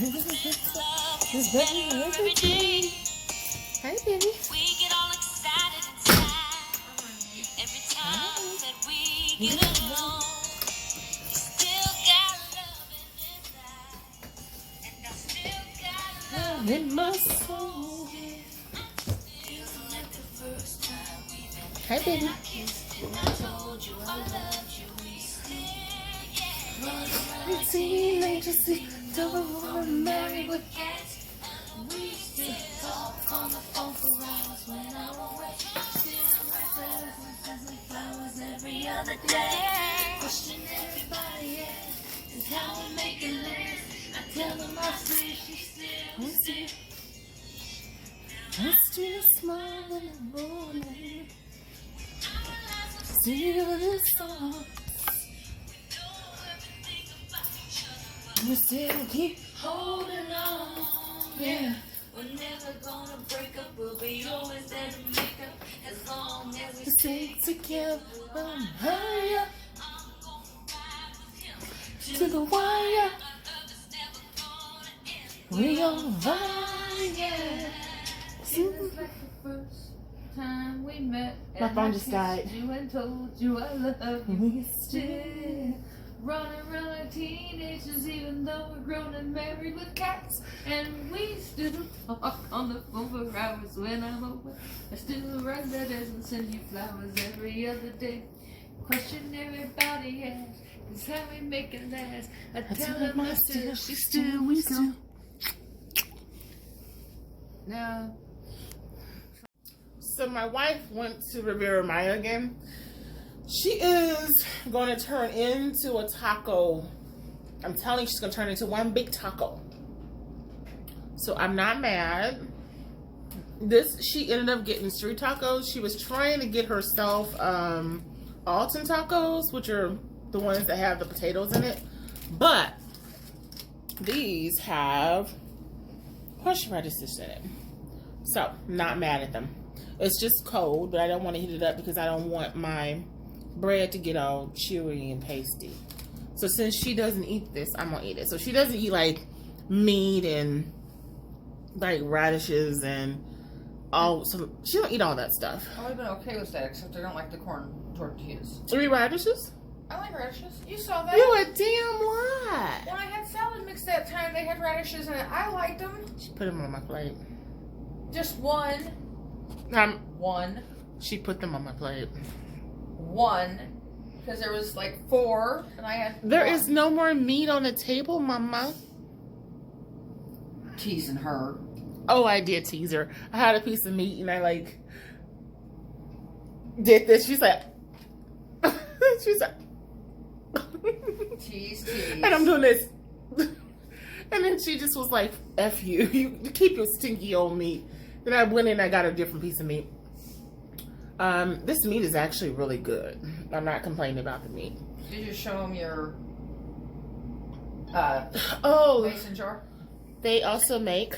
It's better every day. Hi, baby. We get all excited inside every time that we get along. You still got love inside, and I still got love In my soul. feeling like the first time we met. Hi, baby. I kissed and I told you I loved you. We still, yeah. It's teenagers, don't want to marry with Cats, we still talk on the phone for hours when I'm away. Still write letters and send me flowers every other day. Question everybody asks is how we make it last. I tell them I swear she still. I still smile in the morning. Still the song. We still keep Holding on, yeah. we're never gonna break up. We'll be always there to make up as long as we to stay together. Hurry up I'm gonna ride with him. to the wire. Our love is never gonna end. We on fire. It's like the first time we met. My and phone I just kissed died. You and told you I love you. We Still running around like teenagers, even though we're grown and married with cats. And we still talk on the phone for hours when I'm away. I still write letters and send you flowers every other day. Question everybody asks is how we make it last. I tell them I still, she still, we still. now. So my wife went to Riviera Maya again. She is going to turn into a taco. I'm telling you, she's going to turn into one big taco. So I'm not mad. She ended up getting street tacos. She was trying to get herself Alton tacos, which are the ones that have the potatoes in it. But these have horseradishes in it. So, not mad at them. It's just cold, but I don't want to heat it up because I don't want my bread to get all chewy and pasty. So since she doesn't eat this, I'm gonna eat it. So she doesn't eat like meat and like radishes and she don't eat all that stuff. I would have been okay with that, except I don't like the corn tortillas. 3 radishes? I like radishes. You saw that? You a damn lie. When I had salad mix that time, they had radishes in it. I liked them. She put them on my plate. Just one. One. She put them on my plate. One. Because there was like 4, and I had There one. is no more meat on the table, Mama. Teasing her. Oh, I did tease her. I had a piece of meat and I like did this. She's like, she's like, Tease. and I'm doing this. And then she just was like, F you. You keep your stinky old meat. Then I went in and I got a different piece of meat. This meat is actually really good. I'm not complaining about the meat. Did you show them your Oh, mason jar? they also make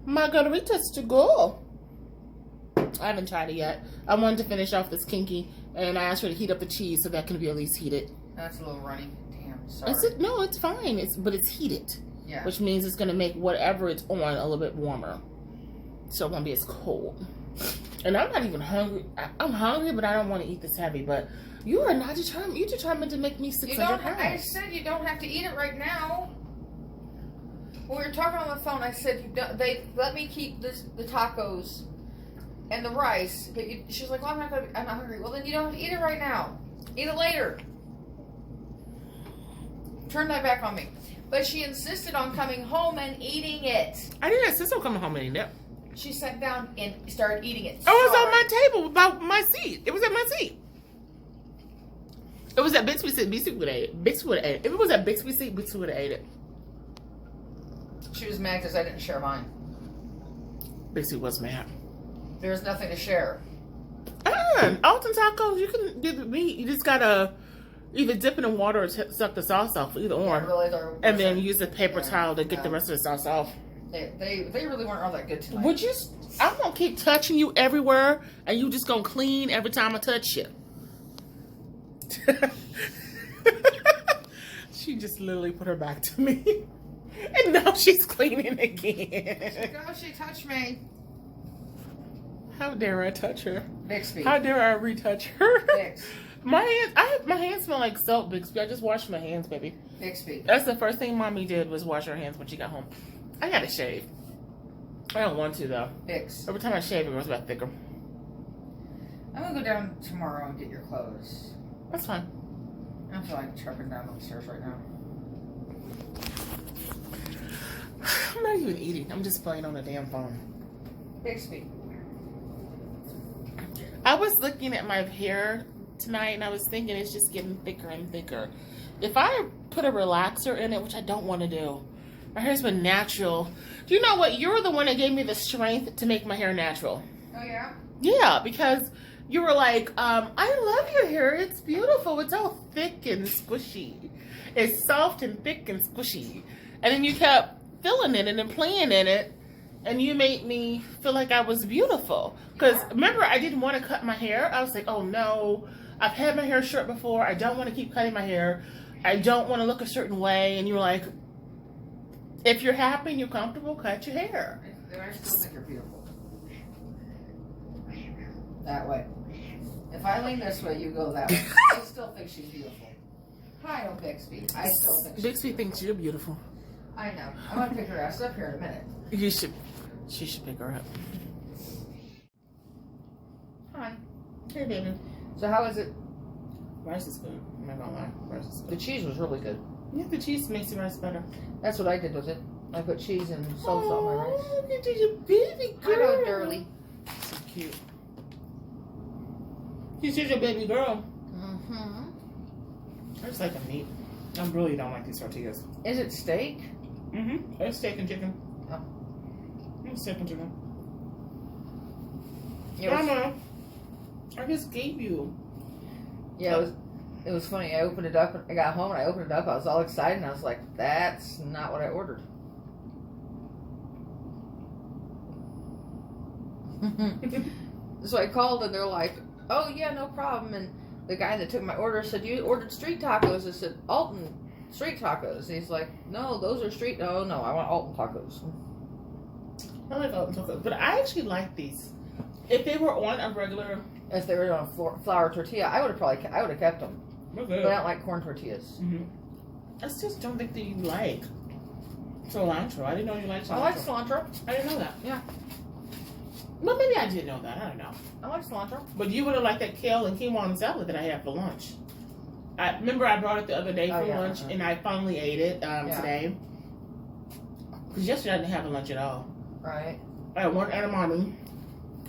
margaritas to go. I haven't tried it yet. I wanted to finish off this kinky, and I asked her to heat up the cheese so that can be at least heated. That's a little runny. Damn, sorry. Is it? No, it's fine. But it's heated, Yeah. which means it's going to make whatever it's on a little bit warmer, so it won't be as cold. And I'm not even hungry. I'm hungry, but I don't want to eat this heavy. But you are not determined. You're determined to make me 600 I pounds. said you don't have to eat it right now. When we were talking on the phone, I said they let me keep the tacos and the rice. But she's like, "Well, I'm not hungry." Well, then you don't have to eat it right now. Eat it later. Turn that back on me. But she insisted on coming home and eating it. I didn't insist on coming home and eating it. She sat down and started eating it. Oh, it was on my table, about my seat. It was at my seat. It was at Bixby seat. Bixby would have ate it. Bixby would have ate it. If it was at Bixby seat, Bixby would have ate it. She was mad because I didn't share mine. Bixby was mad. There's nothing to share. Alton tacos, you can do the meat. You just gotta either dip it in water or suck the sauce off, either or. Really, And then use a paper towel to get the rest of the sauce off. They really weren't all that good tonight. Would you? I'm gonna keep touching you everywhere, and you just gonna clean every time I touch you. She just literally put her back to me. And now she's cleaning again. Girl, she touched me. How dare I touch her? Bixby. How dare I retouch her? Bix. My hands smell like soap, Bixby. I just washed my hands, baby. Bixby. That's the first thing Mommy did was wash her hands when she got home. I gotta shave. I don't want to though. Bix. Every time I shave, it goes back thicker. I'm gonna go down tomorrow and get your clothes. That's fine. I don't feel like trucking down the stairs right now. I'm not even eating. I'm just playing on the damn phone. Bixby. I was looking at my hair tonight and I was thinking it's just getting thicker and thicker. If I put a relaxer in it, which I don't want to do, my hair's been natural. Do you know what? You're the one that gave me the strength to make my hair natural. Oh, yeah? Yeah, because you were like, I love your hair. It's beautiful. It's all thick and squishy. It's soft and thick and squishy. And then you kept filling it and then playing in it. And you made me feel like I was beautiful. Because remember, I didn't want to cut my hair. I was like, oh no, I've had my hair short before. I don't want to keep cutting my hair. I don't want to look a certain way. And you were like, if you're happy and you're comfortable, cut your hair. I still think you're beautiful. That way. If I lean this way, you go that way. I still think she's beautiful. Hi, oh Bixby. I still think Bixby thinks you're beautiful. I know. I'm gonna pick her ass up here in a minute. You should. She should pick her up. Hi. Hey, baby. So how is it? Rice is good. I'm not gonna lie. Rice is The good. cheese was really good. Yeah, the cheese makes the rice better. That's what I did with it. I put cheese and salsa on my rice. Oh, you did your baby I girl. know, girly. So cute. She's your baby girl. Mm-hmm. I just like the meat. I really don't like these tortillas. Is it steak? Mm-hmm. It's steak and chicken. Oh. It's steak and chicken. It was, Mama, I just gave you. yeah, it was funny. I opened it up. I got home and I opened it up. I was all excited and I was like, that's not what I ordered. So I called and they're like, oh yeah, no problem. And the guy that took my order said, you ordered street tacos. I said, Alton street tacos. And he's like, no, those are street. No, I want Alton tacos. I like Alton tacos, but I actually like these. If they were on a regular, If they were on a flour tortilla, I would have kept them. we're But I good. don't like corn tortillas. Mm-hmm. I just don't think that you like cilantro. I didn't know you liked cilantro. I like cilantro. I didn't know that. Yeah. Well, maybe I did know that. I don't know. I like cilantro. But you would have liked that kale and quinoa and salad that I had for lunch. I remember I brought it the other day for lunch, and I finally ate it today. Because yesterday I didn't have a lunch at all. Right. I had one edamame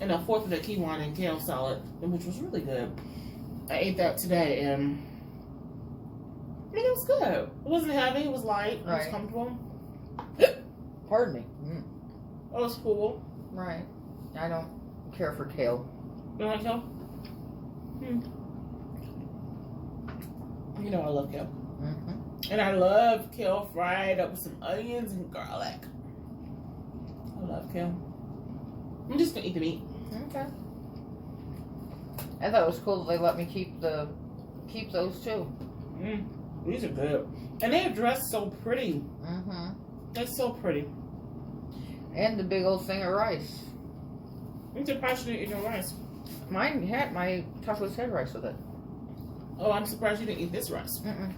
and a fourth of the quinoa and kale salad, which was really good. I ate that today, and it was good. It wasn't heavy. It was light. It was Right. comfortable. Pardon me. Mm. It was cool. Right. I don't care for kale. You like kale? You know I love kale. Mm-hmm. And I love kale fried up with some onions and garlic. I love kale. I'm just gonna eat the meat. Okay. I thought it was cool that they let me keep those too. These are good. And they are dressed so pretty. Mm-hmm. They're so pretty. And the big old thing of rice. I'm surprised you didn't eat your rice. Mine had my tacos had rice with it. Oh, I'm surprised you didn't eat this rice. Mm-mm.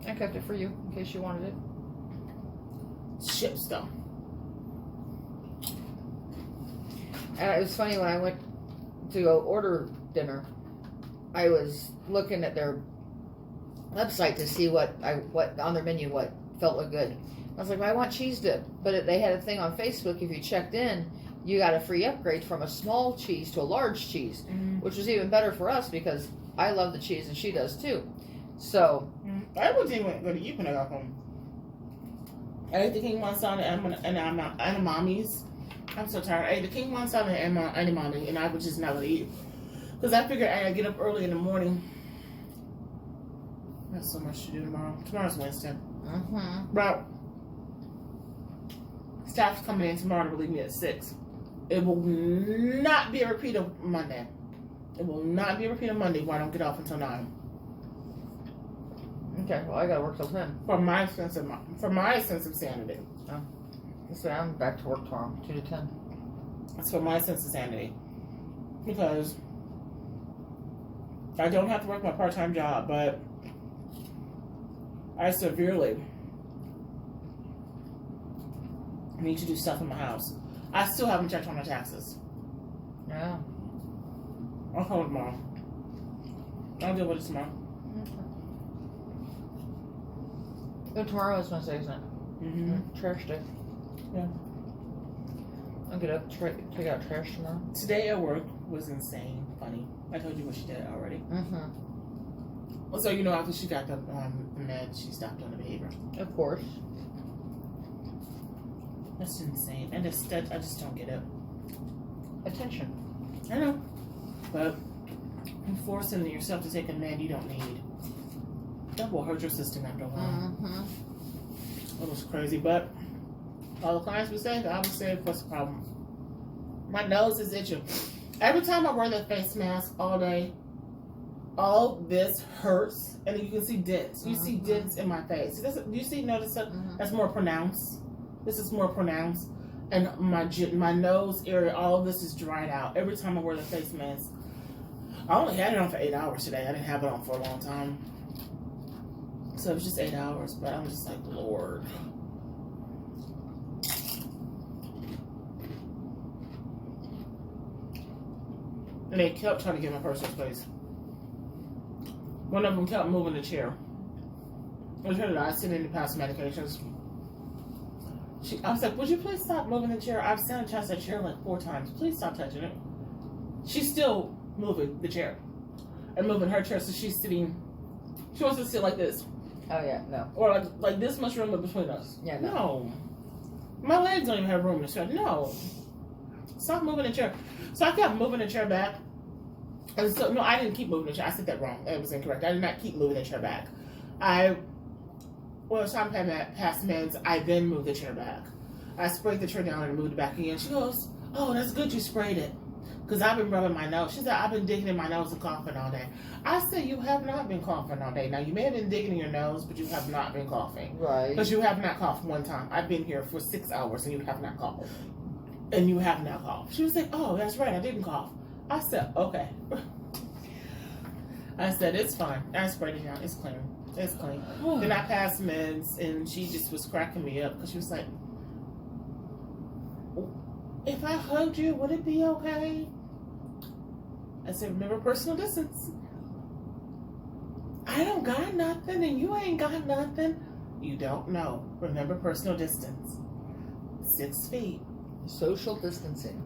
I kept it for you in case you wanted it. Chips though. And it was funny when I went to go order dinner. I was looking at their website to see what on their menu what felt looked good. I was like, well, I want cheese dip, but they had a thing on Facebook. If you checked in, you got a free upgrade from a small cheese to a large cheese, which was even better for us because I love the cheese and she does too. So I wasn't even going to eat when I got home. I ate the king masala and mommy's. I'm so tired. I ate the king masala and mommy, and I was just not going to eat because I figured I gotta get up early in the morning. I have so much to do tomorrow. Tomorrow's Wednesday. But staff's coming in tomorrow to relieve me at 6. It will not be a repeat of Monday. It will not be a repeat of Monday where I don't get off until 9. Okay, well, I gotta work till 10. For my sense of sanity. So I'm back to work tomorrow, 2 to 10. That's for my sense of sanity. Because I don't have to work my part-time job, but I severely need to do stuff in my house. I still haven't checked on my taxes. Yeah. I'll call it tomorrow. I'll deal with it tomorrow. Oh, tomorrow is Wednesday, isn't it? Mm-hmm. Trash day. Yeah. I'll get up, take out trash tomorrow. Today at work was insane funny. I told you what she did already. Mm-hmm. So, you know, after she got the med, she stopped on the behavior. Of course. That's insane. And I just don't get it. Attention. I know. But forcing yourself to take a med you don't need, that will hurt your system after a while. Mm-hmm. It was crazy. But all the clients would say, I would say, what's the problem? My nose is itching. Every time I wear that face mask all day, all this hurts. And you can see dents. You see dents in my face. Do you notice that? That's more pronounced. This is more pronounced. And my nose area, all of this is dried out. Every time I wear the face mask. I only had it on for 8 hours today. I didn't have it on for a long time. So it was just 8 hours. But I'm just like, Lord. And they kept trying to get my personal space. One of them kept moving the chair. I turned it out. I sit in the past medications. I was like, would you please stop moving the chair? I've sanitized that chair like 4 times. Please stop touching it. She's still moving the chair. And moving her chair, so she's sitting. She wants to sit like this. Oh, yeah, no. Or like this much room in between us. Yeah, no. No. My legs don't even have room to sit. No. Stop moving the chair. So I kept moving the chair back. And so, no, I didn't keep moving the chair. I said that wrong. It was incorrect. I did not keep moving the chair back. Well, time past meds, I then moved the chair back. I sprayed the chair down and moved it back again. She goes, oh, that's good you sprayed it. Because I've been rubbing my nose. She said, I've been digging in my nose and coughing all day. I said, you have not been coughing all day. Now, you may have been digging in your nose, but you have not been coughing. Right. Because you have not coughed one time. I've been here for 6 hours and you have not coughed. And you have not coughed. She was like, oh, that's right, I didn't cough. I said, okay. I said, it's fine. I sprayed it down. It's clean. It's clean. Then I passed meds, and she just was cracking me up because she was like, if I hugged you, would it be okay? I said, remember personal distance. I don't got nothing, and you ain't got nothing. You don't know. Remember personal distance. 6 feet. Social distancing.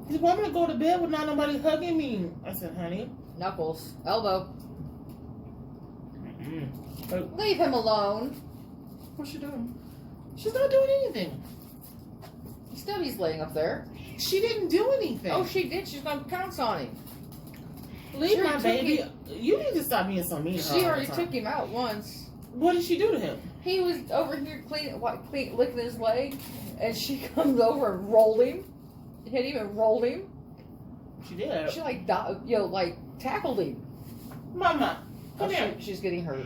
He said, well, I'm going to go to bed with not nobody hugging me. I said, honey. Knuckles. Elbow. Oh, Leave him alone. what's she doing? She's not doing anything. Stubby's laying up there. She didn't do anything. Oh, she did. She's going to pounce on him. Leave She my already baby. took You need to stop being so mean. She already took him out once. What did she do to him? He was over here licking his leg, and she comes over and rolled him. Hit him and rolled him. She did. She tackled him. Mama, come here. She's getting her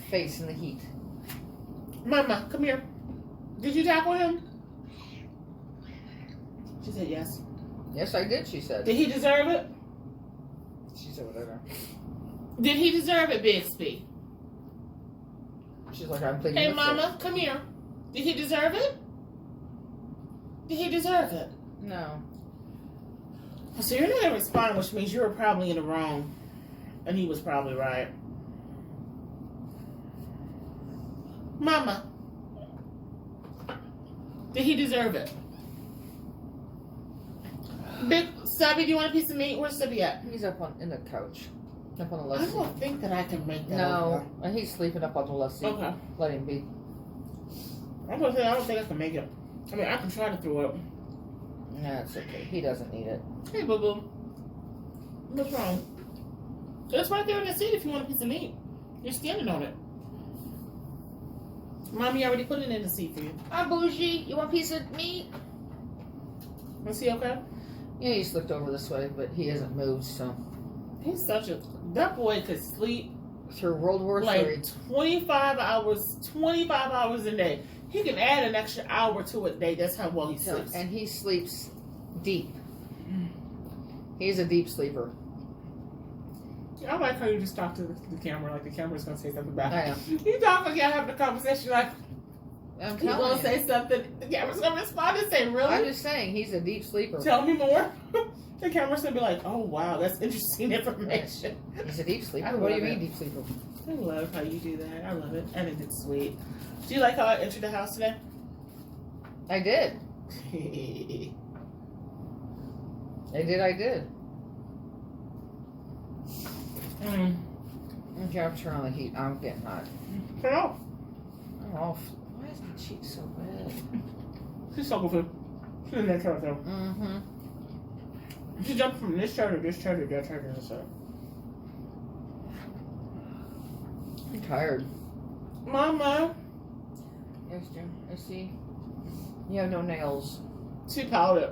face in the heat. Mama, come here. Did you tackle him? She said yes. Yes, I did. She said. Did he deserve it? She said whatever. Did he deserve it, Bixby? She's like, I'm thinking. Hey, Mama, come here. Did he deserve it? Did he deserve it? No. So you're not gonna respond, which means you were probably in the wrong, and he was probably right. Mama, did he deserve it? Big Stubby, do you want a piece of meat? Where's Stubby at? He's up in the couch. Up on the I left seat. don't think that I can make that. No, and he's sleeping up on the left seat. Okay. Let him be. I'm gonna say I don't think I can make it. I mean, I can try to throw it. No, it's okay. He doesn't need it. Hey, boo boo. What's wrong? It's right there in the seat if you want a piece of meat. You're standing on it. Mommy already put it in the seat for you. Hi, Bougie. You want a piece of meat? Is he okay? Yeah, he's looked over this way, but he hasn't moved, so. He's such a that boy could sleep Through World War like III. 25 hours a day. He can add an extra hour to a day. That's how well he sleeps. And he sleeps deep. He's a deep sleeper. I like how you just talk to the camera like the camera's gonna say something back. I know. You talk like y'all having a conversation like I'm he's telling gonna you. say something. The camera's gonna respond and say, "Really? I'm just saying, he's a deep sleeper. Tell me more." The camera's gonna be like, "Oh wow, that's interesting information." He's a deep I sleeper. What do you love mean, it. deep sleeper? I love how you do that. I love it. I think it's sweet. Do you like how I entered the house today? I did. I did. Mm. Okay, I'll turn on the heat. I'm getting hot. Turn it off. I'm off. Why is my cheek so red? She's so good. She's in that chair though. Mm-hmm. She jumped from this chair to this chair to that chair to this chair. I'm tired. Mama. Yes, Jim. I see. You have no nails. She pouted.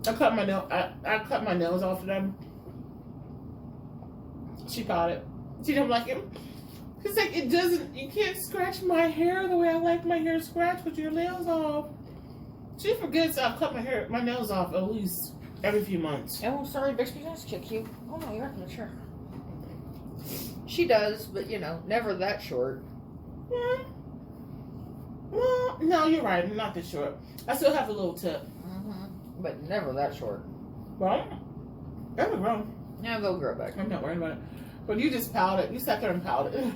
I cut my nails off of them. She pouted. She didn't like it. She's like, it doesn't. You can't scratch my hair the way I like my hair scratched with your nails off. She forgets I've cut my nails off at least every few months. Oh, sorry, Bixby. That's kick you. Oh no, you're not sure. She does, but never that short. Yeah. Well, no, you're right. Not this short. I still have a little tip. Mm-hmm. But never that short. Well, that'll grow. Yeah, they'll grow back. I'm not worried about it. But you just pouted. You sat there and pouted.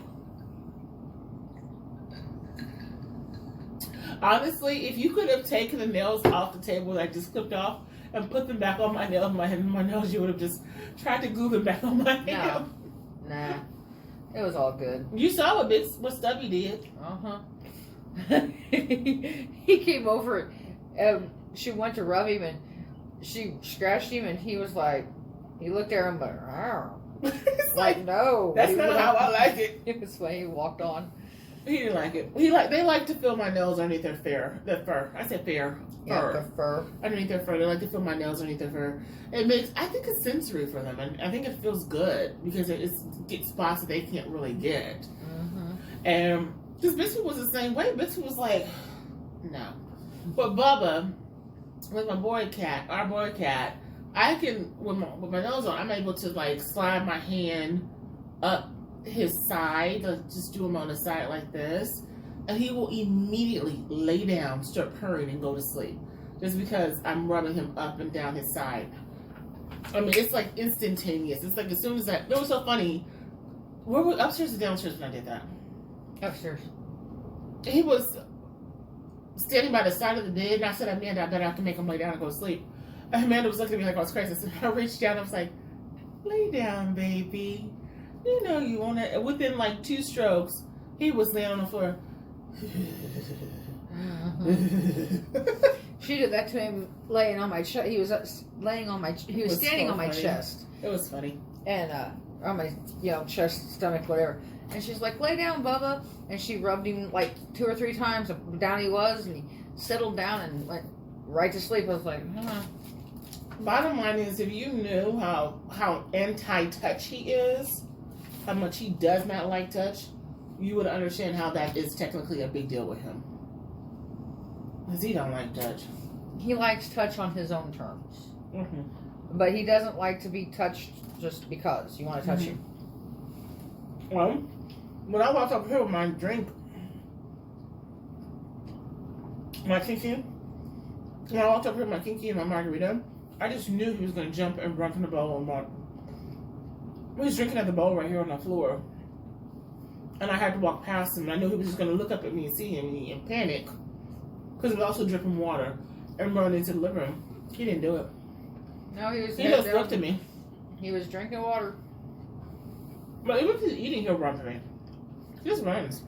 Honestly, if you could have taken the nails off the table that I just clipped off and put them back on my nails, you would have just tried to glue them back on my hand. Nah. It was all good. You saw what Stubby did. Uh-huh. He came over and she went to rub him and she scratched him and he was like, he looked at him but It's like no. that's He not went how on. I like it. It was when he walked on. He didn't like it. They like to feel my nails underneath their fur. I said fur. Yeah, the fur. Underneath their fur. They like to feel my nails underneath their fur. I think it's sensory for them, and I think it feels good because it gets spots that they can't really get. Mm-hmm. And because Bixby was the same way. Bixby was like, no. But Bubba, with our boy cat, I can with my nails on, I'm able to like slide my hand up his side, just do him on the side like this, and he will immediately lay down, start purring, and go to sleep. Just because I'm rubbing him up and down his side. I mean, it's like instantaneous. It's like as soon as it was so funny. Where were upstairs or downstairs when I did that? Upstairs. He was standing by the side of the bed, and I said, Amanda, I better have to make him lay down and go to sleep. And Amanda was looking at me like I was crazy. So I reached down, I was like, lay down, baby. You know you want it. Within like 2 strokes, he was laying on the floor. Mm-hmm. She did that to him laying on my chest. He was laying on my. He was standing on my chest. It was funny. And on my chest, stomach, whatever. And she's like, "Lay down, Bubba." And she rubbed him like 2 or 3 times. Down he was, and he settled down and went right to sleep. I was like, Bottom line is, if you knew how anti-touch he is, how much he does not like touch, you would understand how that is technically a big deal with him. Because he don't like touch. He likes touch on his own terms. Mm-hmm. But he doesn't like to be touched just because you want to touch him. Well, when I walked up here with my drink, my kinky, when I walked up here with my kinky and my margarita, I just knew he was going to jump and run from the bowl and walk. He was drinking at the bowl right here on the floor. And I had to walk past him. And I knew he was just going to look up at me and see him and panic. Because it was also dripping water. And run into the living room. He didn't do it. No, he was. He just looked at me. He was drinking water. But even if he's eating, he'll run to me. He just runs.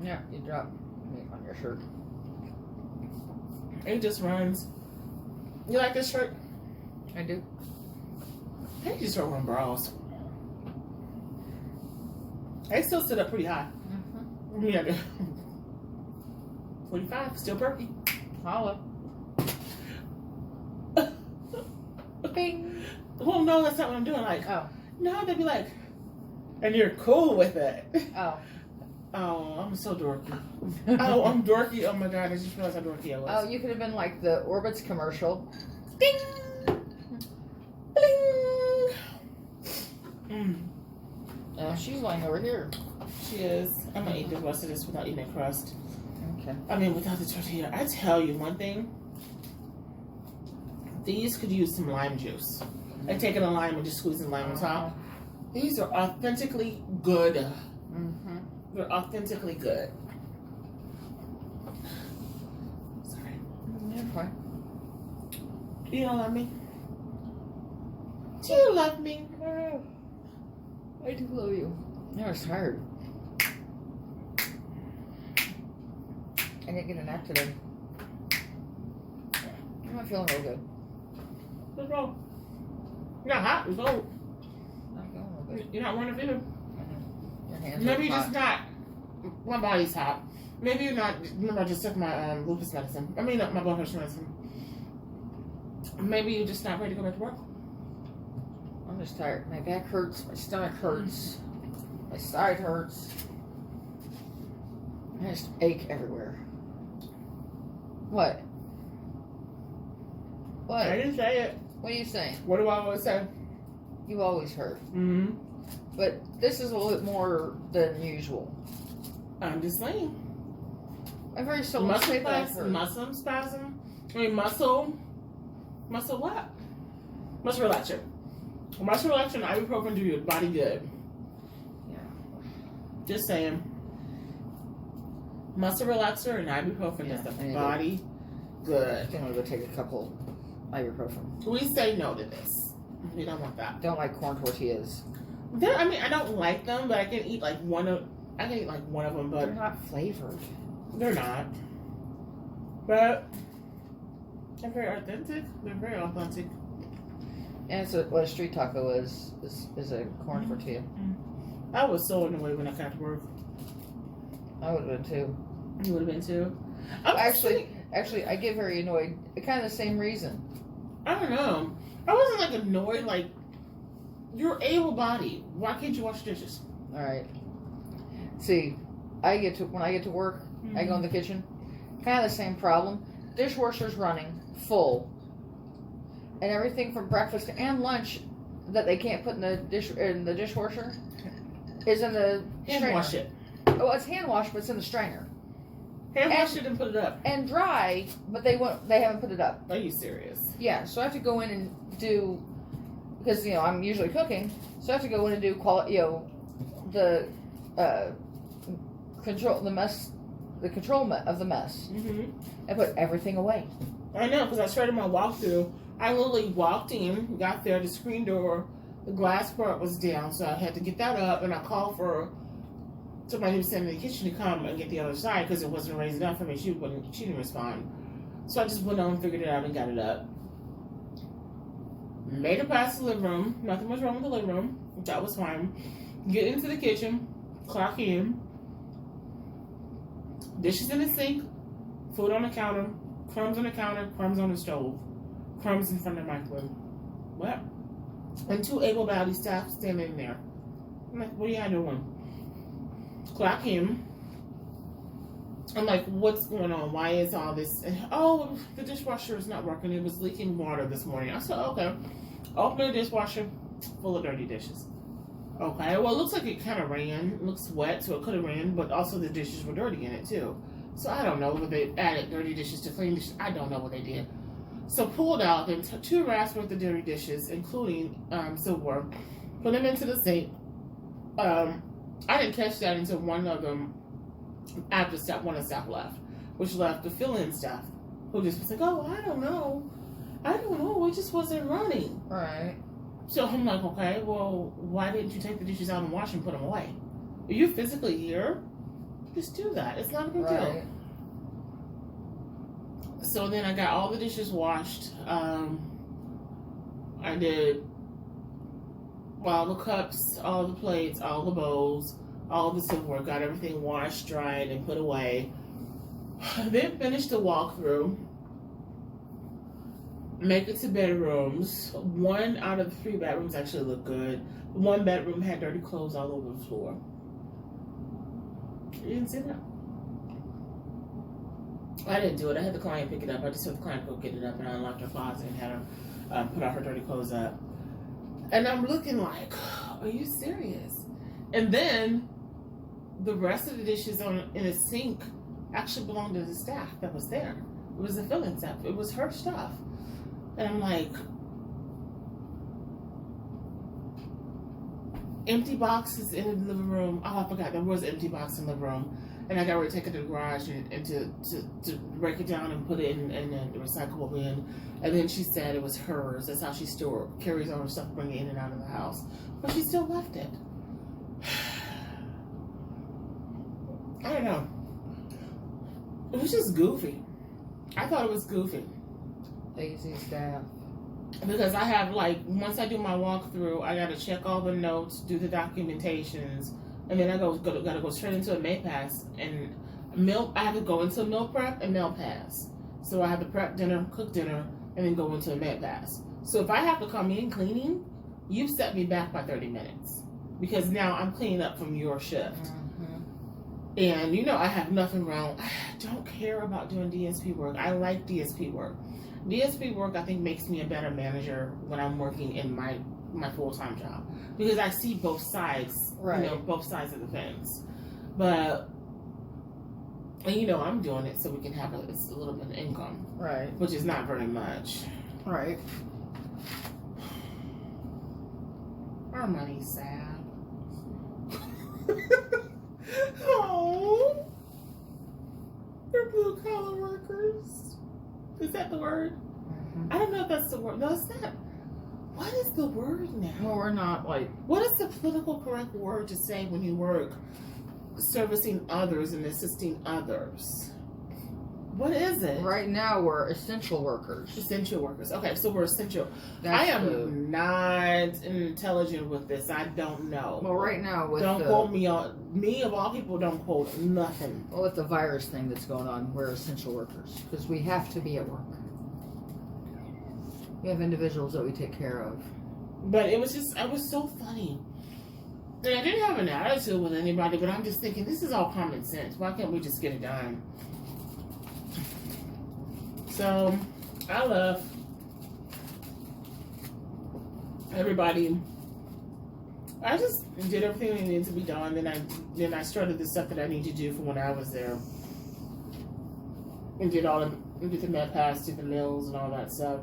Yeah, you dropped meat on your shirt. He just runs. You like this shirt? I do. I think you just start wearing bras. They still sit up pretty high. Mm-hmm. Yeah. 45, still perky. Holla. Bing. Who well, no, that's not what I'm doing. Like, Oh. no, they'd be like, and you're cool with it. Oh. Oh, I'm so dorky. Oh, I'm dorky. Oh my god, I just realized how dorky I was. Oh, you could have been like the Orbitz commercial. Ding! Bling! Mm, Oh, she's lying over here. she is. I'm gonna eat the rest of this without eating the crust. Okay. I mean, without the tortilla. I tell you one thing. These could use some lime juice. Like taking a lime and just squeezing lime on top. These are authentically good. Mm-hmm. They're authentically good. Sorry. You're fine. You don't love me? Do you love me? I do love you. I was tired. I didn't get a nap today. I'm not feeling real good. What's wrong? You're not hot. It's cold. Not feeling real good. You're not running a fever. Your hands Maybe are you're just hot. not. My body's hot. Maybe you're not. Remember, I just took my lupus medicine. I mean, my blood pressure medicine. Maybe you're just not ready to go back to work. I'm just tired. My back hurts. My stomach hurts. My side hurts. I just ache everywhere. What? What? I didn't say it. What are you saying? What do I always say? You always hurt. Mm-hmm. But this is a little bit more than usual. I'm just saying. I'm very so Muscle say that I spasm. hurt. Muscle spasm. I mean, muscle what? Muscle relaxer. Muscle relaxer and ibuprofen do your body good. Yeah. Just saying. Muscle relaxer and ibuprofen does Yeah, the I need body I good. think I'm gonna go take a couple ibuprofen. We say no to this. We don't want that. Don't like corn tortillas. I mean, I don't like them, but I can eat like one of. I can eat like one of them, They're but not flavored. they're not. But they're very authentic. They're very authentic. And it's what a street taco is a corn tortilla. I was so annoyed when I got to work. I would have been too. You would have been too. Actually, I get very annoyed. Kind of the same reason. I don't know. I wasn't like annoyed. Like, you're able-bodied. Why can't you wash dishes? All right. See, when I get to work, I go in the kitchen. Kind of the same problem. Dishwasher's running full, and everything from breakfast and lunch that they can't put in the dishwasher is in the Hand strainer. wash it. Oh, it's hand wash, but it's in the strainer. Hand wash it and put it up. And dry, but they haven't put it up. Are you serious? Yeah, so I have to go in and do, because I'm usually cooking, so I have to go in and do the control of the mess, Mm-hmm. and put everything away. I know, because I started my walkthrough. I literally walked in, got there, the screen door, the glass part was down, so I had to get that up, and I called for somebody who was standing in the kitchen to come and get the other side because it wasn't raised enough for me. She didn't respond. So I just went on, figured it out, and got it up. Made it past the living room. Nothing was wrong with the living room. That was fine. Get into the kitchen, clock in. Dishes in the sink, food on the counter, crumbs on the counter, crumbs on the stove, crumbs in front of the microwave. What? And two able-bodied staff standing there. I'm like, what are y'all doing? Clock in. I'm like, what's going on? Why is all this? And, oh, the dishwasher is not working. It was leaking water this morning. I said, okay. Open the dishwasher, full of dirty dishes. Okay, well, it looks like it kind of ran. It looks wet, so it could have ran, but also the dishes were dirty in it, too. So I don't know whether they added dirty dishes to clean dishes. I don't know what they did. So pulled out then 2 racks worth of dirty dishes, including silverware. Put them into the sink. I didn't catch that until one of them, after one of the staff left, which left the fill-in staff, who just was like, oh, I don't know, it just wasn't running. Right. So I'm like, okay, well, why didn't you take the dishes out and wash and put them away? Are you physically here? Just do that. It's not a big deal. So then I got all the dishes washed. I did all the cups, all the plates, all the bowls, all the silverware. Got everything washed, dried, and put away. Then finished the walkthrough. make it to bedrooms. One out of the 3 bedrooms actually looked good. One bedroom had dirty clothes all over the floor. You didn't see that? I didn't do it. I had the client pick it up. I just had the client go get it up, and I unlocked her closet and had her put out her dirty clothes up. And I'm looking like, are you serious? And then the rest of the dishes in a sink actually belonged to the staff that was there. It was the filling staff. It was her stuff. And I'm like, empty boxes in the living room. Oh, I forgot there was an empty box in the living room. And I got ready to take it to the garage and to break it down and put it in the recyclable bin. And then she said it was hers. That's how she carries all her stuff, bring it in and out of the house. But she still left it. I don't know. It was just goofy. I thought it was goofy. Lazy staff. Because I have, like, once I do my walkthrough, I got to check all the notes, do the documentations, and then I gotta go straight into a May Pass. And I have to go into a meal prep and meal pass. So I have to prep dinner, cook dinner, and then go into a May Pass. So if I have to come in cleaning, you've set me back by 30 minutes. Because now I'm cleaning up from your shift. Mm-hmm. And, you know, I have nothing wrong. I don't care about doing DSP work. I like DSP work. DSP work, I think, makes me a better manager when I'm working in my full-time job. Because I see both sides, right. You know, both sides of the fence. But, and, you know, I'm doing it so we can have a little bit of income. Right. Which is not very much. Right. Our money's sad. Oh, they're blue collar workers. Is that the word? Mm-hmm. I don't know if that's the word. No, it's not. What is the word now? Well, we're not like. What is the political correct word to say when you work servicing others and assisting others? What is it? Right now, we're essential workers. Essential workers. Okay, so we're essential. That's I am not intelligent with this. I don't know. Well, right now with Don't the, quote me on. Me of all people, don't quote nothing. well, with the virus thing that's going on, we're essential workers because we have to be at work. We have individuals that we take care of. But it was so funny. And I didn't have an attitude with anybody, but I'm just thinking, this is all common sense. Why can't we just get it done? So, I left. Everybody. I just did everything that needed to be done. Then I started the stuff that I need to do for when I was there. And did the med pass, did the meals and all that stuff.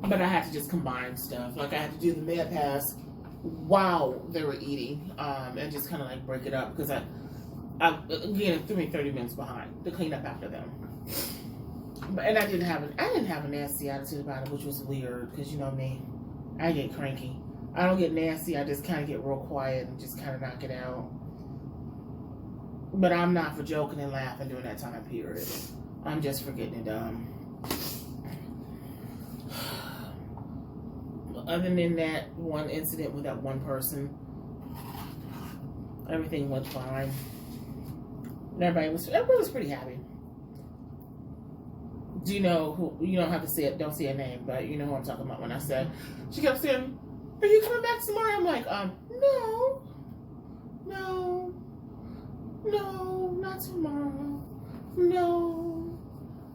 But I had to just combine stuff. Like I had to do the med pass while they were eating, and just kind of like break it up because again, it threw me 30 minutes behind to clean up after them. And I didn't have a nasty attitude about it, which was weird because you know me, I get cranky. I don't get nasty. I just kind of get real quiet and just kind of knock it out. But I'm not for joking and laughing during that time period. I'm just for getting it done. Other than that one incident with that one person, everything went fine. Everybody was pretty happy. Do you know who? You don't have to say it. Don't say a name, but you know who I'm talking about when I said. She kept saying, "Are you coming back tomorrow?" I'm like, no, not tomorrow. No.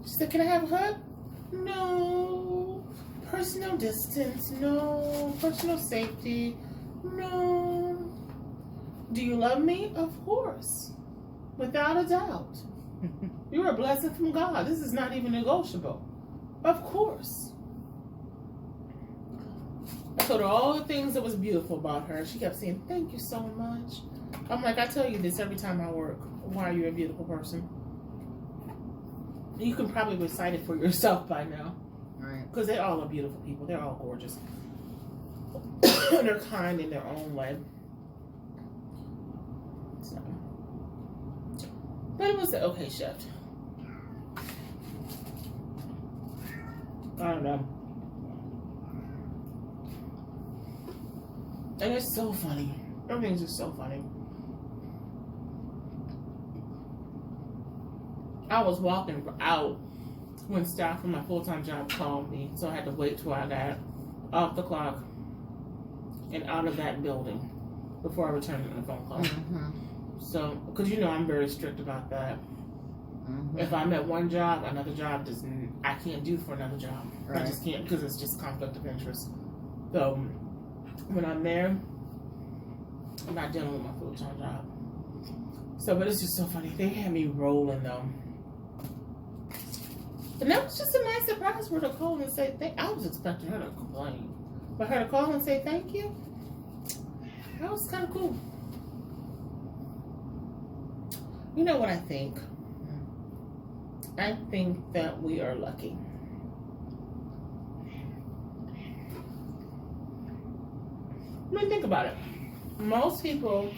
She said, "Can I have a hug?" No. Personal distance. No. Personal safety. No. Do you love me? Of course. Without a doubt. You're a blessing from God. This is not even negotiable. Of course. I told her all the things that was beautiful about her. She kept saying, "Thank you so much." I'm like, I tell you this every time I work. Why are you a beautiful person? You can probably recite it for yourself by now. Right. Because they all are beautiful people. They're all gorgeous. They're kind in their own way. So. But it was an okay shift. I don't know. And it's so funny. Everything's just so funny. I was walking out when staff from my full-time job called me, so I had to wait till I got off the clock and out of that building before I returned the phone call. So, because you know I'm very strict about that. If I'm at one job, another job doesn't. I can't do for another job. Right. I just can't because it's just conflict of interest. So when I'm there, I'm not dealing with my full-time job. So, but it's just so funny. They had me rolling though. And that was just a nice surprise for her to call and say thank. I was expecting her to complain, but her to call and say thank you. That was kind of cool. You know what I think? I think that we are lucky. I mean, think about it. Most people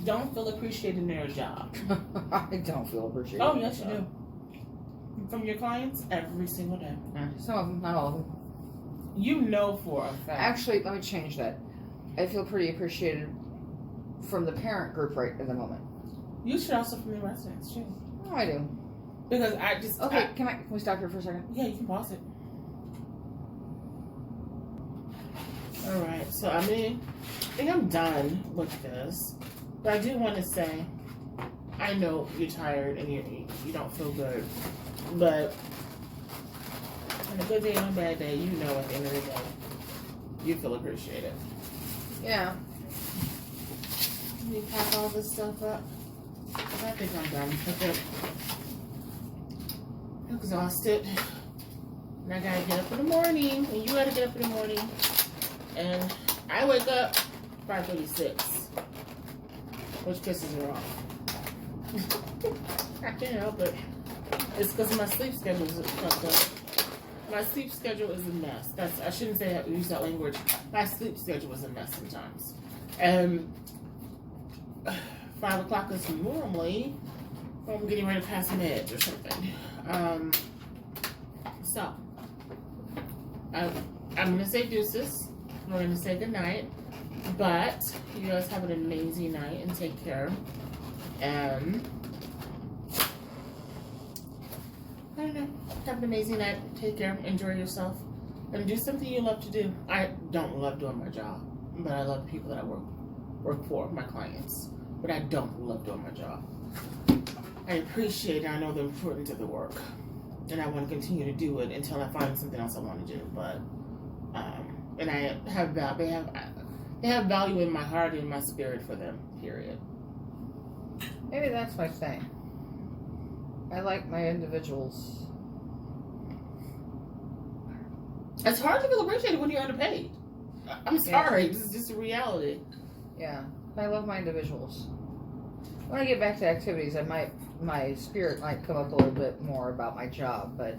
don't feel appreciated in their job. I don't feel appreciated. Oh, yes, you do. From your clients every single day. Some of them, not all of them. You know for a fact. Actually, let me change that. I feel pretty appreciated from the parent group right at the moment. You should also from the residents, too. Oh, I do. Because I just... Okay, can we stop here for a second? Yeah, you can pause it. Alright, so I mean, I think I'm done with this. But I do want to say, I know you're tired and you don't feel good. But on a good day and a bad day, you know at the end of the day, you feel appreciated. Yeah. Let me pack all this stuff up. I think I'm done with it. I'm exhausted. And I gotta get up in the morning. And you gotta get up in the morning. And I wake up 5:36. Which pisses her off. I can't help it. It's because my sleep schedule is fucked up. My sleep schedule is a mess. I shouldn't say that, use that language. My sleep schedule is a mess sometimes. And 5 o'clock is normally when I'm getting ready to pass meds or something. So I'm gonna say deuces. We're gonna say goodnight. But you guys have an amazing night and take care. And I don't know. Have an amazing night. Take care. Enjoy yourself. And do something you love to do. I don't love doing my job, but I love the people that I work for, my clients. But I don't love doing my job. I appreciate it. I know the importance of the work. And I want to continue to do it until I find something else I want to do. But and I have they have value in my heart and my spirit for them, period. Maybe that's my thing. I like my individuals. It's hard to feel appreciated when you're underpaid. I'm sorry, this is just a reality. Yeah, I love my individuals. When I get back to activities, my spirit might come up a little bit more about my job, but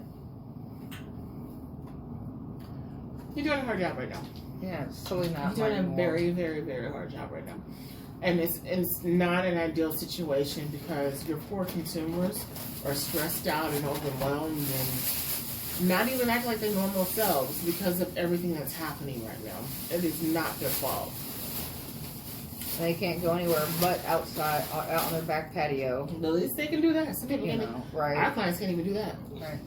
You're doing a hard job right now. yeah, it's totally not. You're doing a mine very, very, very hard job right now. And it's not an ideal situation because your poor consumers are stressed out and overwhelmed and not even acting like their normal selves because of everything that's happening right now. It is not their fault. They can't go anywhere but outside, out on their back patio. The least they can do that. Some people You can't. know, Our right? clients can't even do that. Right.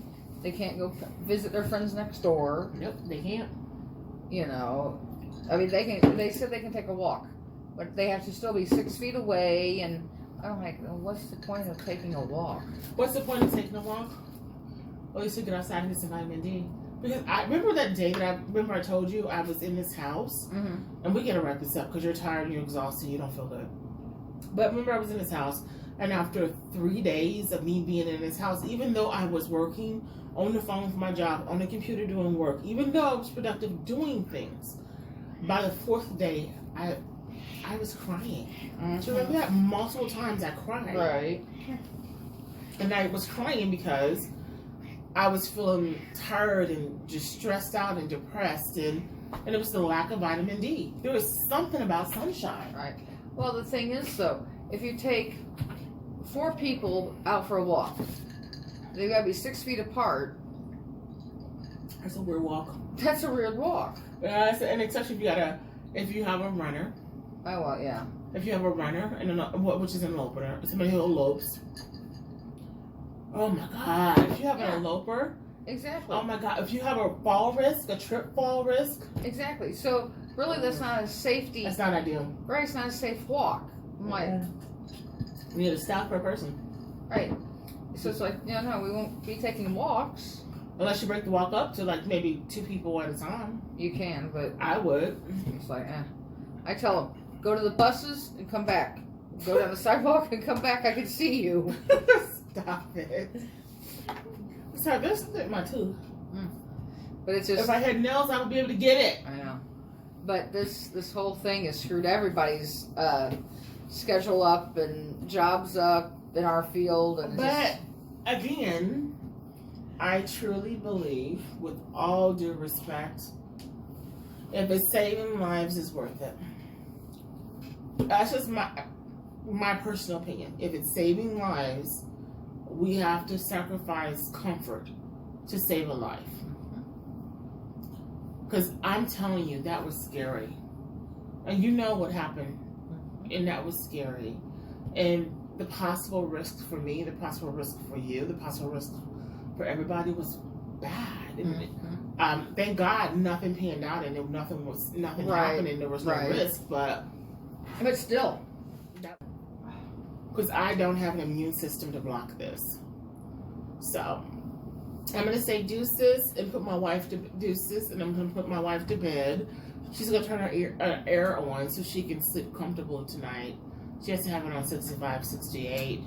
They can't go visit their friends next door. Nope, they can't. You know, I mean, they can. They said they can take a walk, but they have to still be 6 feet away. And I'm like, well, what's the point of taking a walk? What's the point of taking a walk? Well, you should get outside and get some vitamin D. Because I remember that day that I told you I was in this house, and we gotta wrap this up because you're tired and you're exhausted and you don't feel good. But remember I was in this house, and after 3 days of me being in this house, even though I was working on the phone for my job, on the computer doing work, even though I was productive doing things, by the 4th day, I was crying. Do you remember that? Multiple times I cried. Right. And I was crying because I was feeling tired and just stressed out and depressed, and it was the lack of vitamin D. There was something about sunshine. Right. Well, the thing is, though, if you take 4 people out for a walk, they gotta be 6 feet apart. That's a weird walk. That's a weird walk. And especially if you have a runner. Oh well, yeah. If you have a runner and which is an opener, somebody who elopes, Oh my God. If you have Yeah. an eloper, Exactly. oh my God. If you have a fall risk, a trip fall risk, Exactly. So really, that's not a safety. that's not ideal. Right. It's not a safe walk. You need a staff per person. Right. So it's like, no, we won't be taking walks. Unless you break the walk up to like maybe 2 people at a time. You can, but I would. it's like, I tell them, go to the buses and come back. Go down the sidewalk and come back. I can see you. Stop it. Sorry, there's something in my tooth. But it's just, If I had nails, I would be able to get it. I know. But this whole thing has screwed everybody's schedule up and jobs up in our field. And But again, I truly believe, with all due respect, if it's saving lives, is worth it. That's just my personal opinion. If it's saving lives, we have to sacrifice comfort to save a life. Because I'm telling you, that was scary. And you know what happened. And that was scary. And the possible risk for me, the possible risk for you, the possible risk for everybody was bad. And thank God nothing panned out and nothing Right. happened and there was no Right. risk. But still, because I don't have an immune system to block this. So I'm gonna say deuces and put my wife to deuces, and I'm gonna put my wife to bed. She's gonna turn her air on so she can sleep comfortable tonight. She has to have it on 65, 68,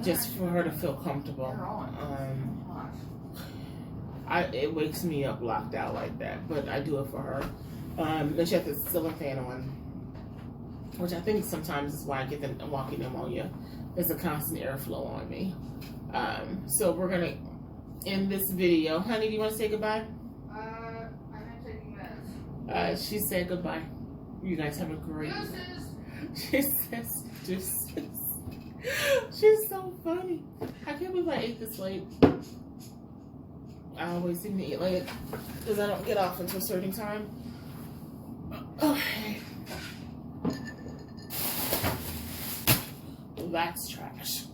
just for her to feel comfortable. It wakes me up locked out like that, but I do it for her. Then she has the ceiling fan on, which I think sometimes is why I get the walking pneumonia. There's a constant airflow on me. So we're gonna end this video. Honey, do you want to say goodbye? I'm not taking meds. She said goodbye. You guys have a great. She says deuces. She's so funny. I can't believe I ate this late. I always seem to eat late because I don't get off until a certain time. Okay. That's trash.